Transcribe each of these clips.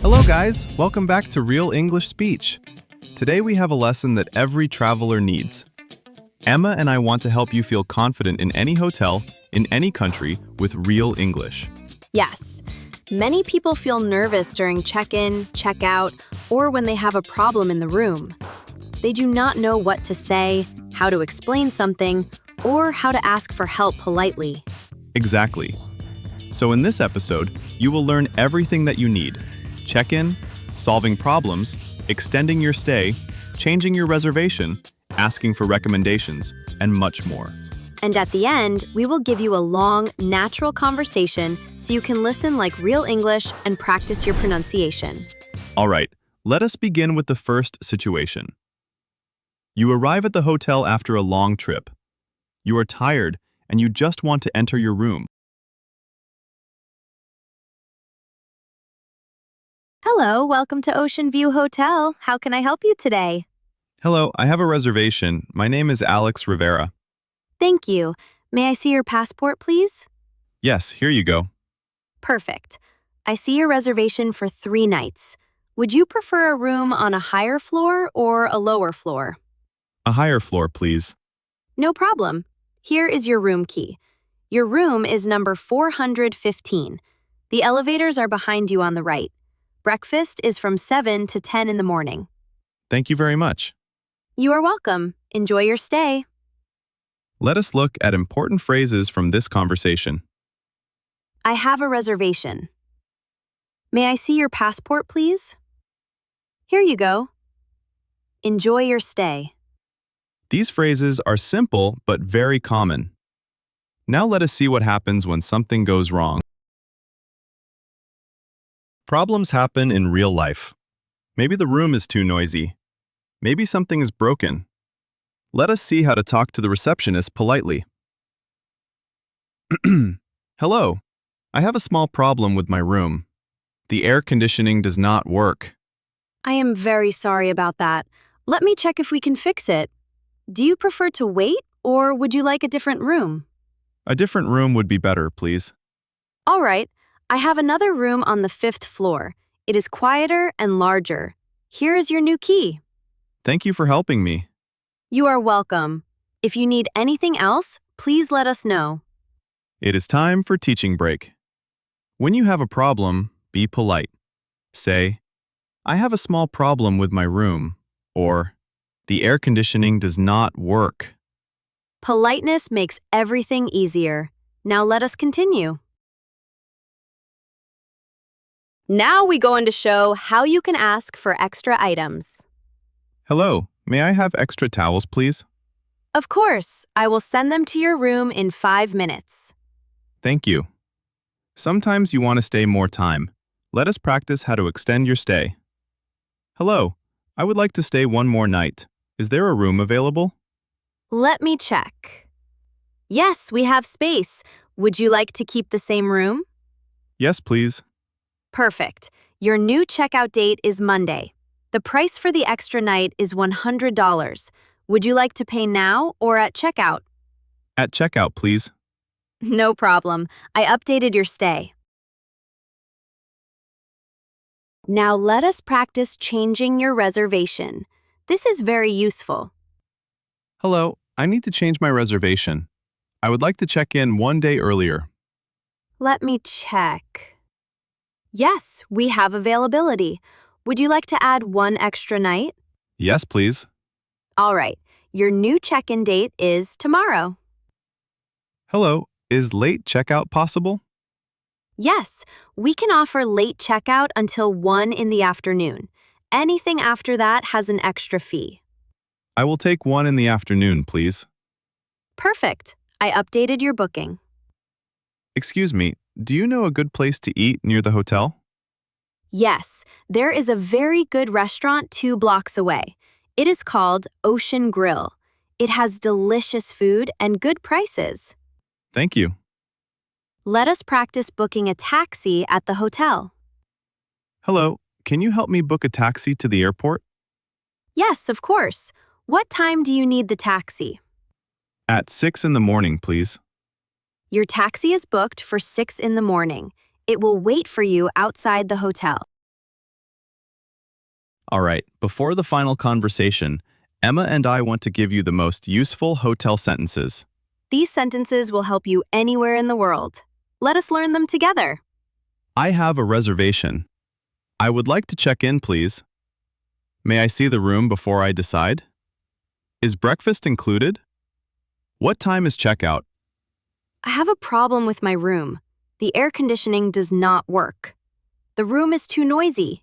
Hello guys, welcome back to Real English Speech. Today we have a lesson that every traveler needs. Emma and I want to help you feel confident in any hotel, in any country, with real English. Yes. Many people feel nervous during check-in, check-out, or when they have a problem in the room. They do not know what to say, how to explain something, or how to ask for help politely. Exactly. So in this episode, you will learn everything that you need. Check-in, solving problems, extending your stay, changing your reservation, asking for recommendations, and much more. And at the end, we will give you a long, natural conversation so you can listen like real English and practice your pronunciation. All right, let us begin with the first situation. You arrive at the hotel after a long trip. You are tired and you just want to enter your room. Hello, welcome to Ocean View Hotel. How can I help you today? Hello, I have a reservation. My name is Alex Rivera. Thank you. May I see your passport, please? Yes, here you go. Perfect. I see your reservation for 3 nights. Would you prefer a room on a higher floor or a lower floor? A higher floor, please. No problem. Here is your room key. Your room is number 415. The elevators are behind you on the right. Breakfast is from 7 to 10 in the morning. Thank you very much. You are welcome. Enjoy your stay. Let us look at important phrases from this conversation. I have a reservation. May I see your passport, please? Here you go. Enjoy your stay. These phrases are simple but very common. Now let us see what happens when something goes wrong. Problems happen in real life. Maybe the room is too noisy. Maybe something is broken. Let us see how to talk to the receptionist politely. Hello, I have a small problem with my room. The air conditioning does not work. I am very sorry about that. Let me check if we can fix it. Do you prefer to wait, or would you like a different room? A different room would be better, please. All right, I have another room on the 5th floor. It is quieter and larger. Here is your new key. Thank you for helping me. You are welcome. If you need anything else, please let us know. It is time for teaching break. When you have a problem, be polite. Say, I have a small problem with my room, or the air conditioning does not work. Politeness makes everything easier. Now let us continue. Now we go on to show how you can ask for extra items. Hello, may I have extra towels, please? Of course, I will send them to your room in 5 minutes. Thank you. Sometimes you want to stay more time. Let us practice how to extend your stay. Hello, I would like to stay one more night. Is there a room available? Let me check. Yes, we have space. Would you like to keep the same room? Yes, please. Perfect. Your new checkout date is Monday. The price for the extra night is $100. Would you like to pay now or at checkout? At checkout, please. No problem. I updated your stay. Now let us practice changing your reservation. This is very useful. Hello, I need to change my reservation. I would like to check in one day earlier. Let me check. Yes, we have availability. Would you like to add 1 extra night? Yes, please. All right. Your new check-in date is tomorrow. Hello, is late checkout possible? Yes, we can offer late checkout until 1 in the afternoon. Anything after that has an extra fee. I will take one in the afternoon, please. Perfect. I updated your booking. Excuse me, do you know a good place to eat near the hotel? Yes, there is a very good restaurant 2 blocks away. It is called Ocean Grill. It has delicious food and good prices. Thank you. Let us practice booking a taxi at the hotel. Hello, can you help me book a taxi to the airport? Yes, of course. What time do you need the taxi? At 6 in the morning, please. Your taxi is booked for 6 in the morning. It will wait for you outside the hotel. All right, before the final conversation, Emma and I want to give you the most useful hotel sentences. These sentences will help you anywhere in the world. Let us learn them together. I have a reservation. I would like to check in, please. May I see the room before I decide? Is breakfast included? What time is checkout? I have a problem with my room. The air conditioning does not work. The room is too noisy.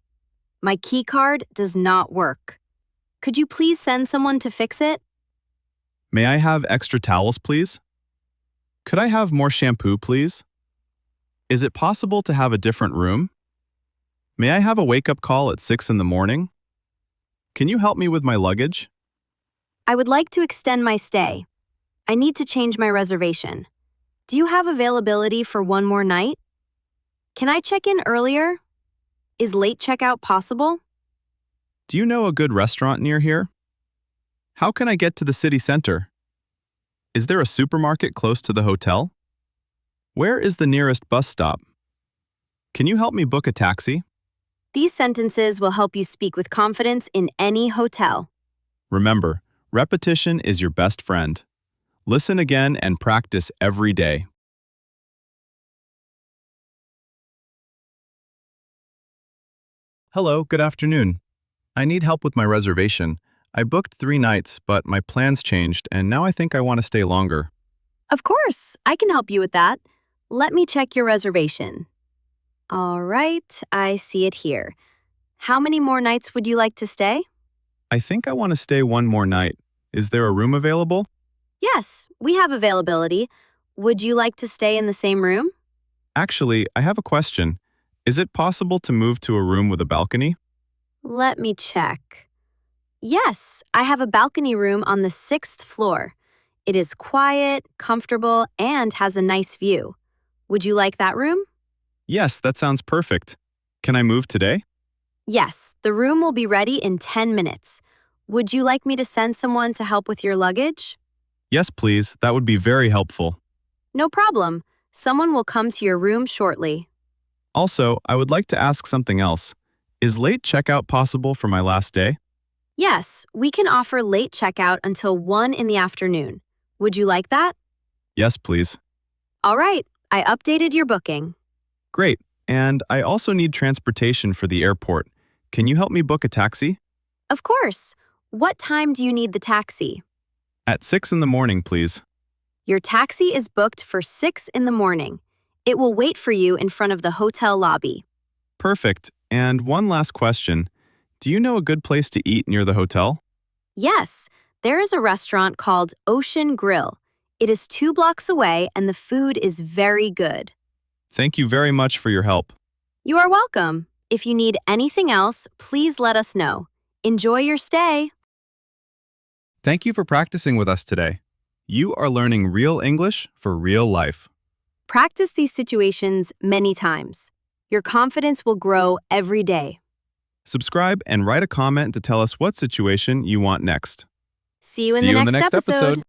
My key card does not work. Could you please send someone to fix it? May I have extra towels, please? Could I have more shampoo, please? Is it possible to have a different room? May I have a wake-up call at 6 in the morning? Can you help me with my luggage? I would like to extend my stay. I need to change my reservation. Do you have availability for one more night? Can I check in earlier? Is late checkout possible? Do you know a good restaurant near here? How can I get to the city center? Is there a supermarket close to the hotel? Where is the nearest bus stop? Can you help me book a taxi? These sentences will help you speak with confidence in any hotel. Remember, repetition is your best friend. Listen again and practice every day. Hello, good afternoon. I need help with my reservation. I booked 3 nights, but my plans changed, and now I think I want to stay longer. Of course, I can help you with that. Let me check your reservation. All right, I see it here. How many more nights would you like to stay? I think I want to stay one more night. Is there a room available? Yes, we have availability. Would you like to stay in the same room? Actually, I have a question. Is it possible to move to a room with a balcony? Let me check. Yes, I have a balcony room on the 6th floor. It is quiet, comfortable, and has a nice view. Would you like that room? Yes, that sounds perfect. Can I move today? Yes, the room will be ready in 10 minutes. Would you like me to send someone to help with your luggage? Yes, please. That would be very helpful. No problem. Someone will come to your room shortly. Also, I would like to ask something else. Is late checkout possible for my last day? Yes, we can offer late checkout until 1 in the afternoon. Would you like that? Yes, please. All right, I updated your booking. Great. And I also need transportation for the airport. Can you help me book a taxi? Of course. What time do you need the taxi? At 6 in the morning, please. Your taxi is booked for 6 in the morning. It will wait for you in front of the hotel lobby. Perfect. And one last question. Do you know a good place to eat near the hotel? Yes, there is a restaurant called Ocean Grill. It is 2 blocks away and the food is very good. Thank you very much for your help. You are welcome. If you need anything else, please let us know. Enjoy your stay. Thank you for practicing with us today. You are learning real English for real life. Practice these situations many times. Your confidence will grow every day. Subscribe and write a comment to tell us what situation you want next. See you in the next episode.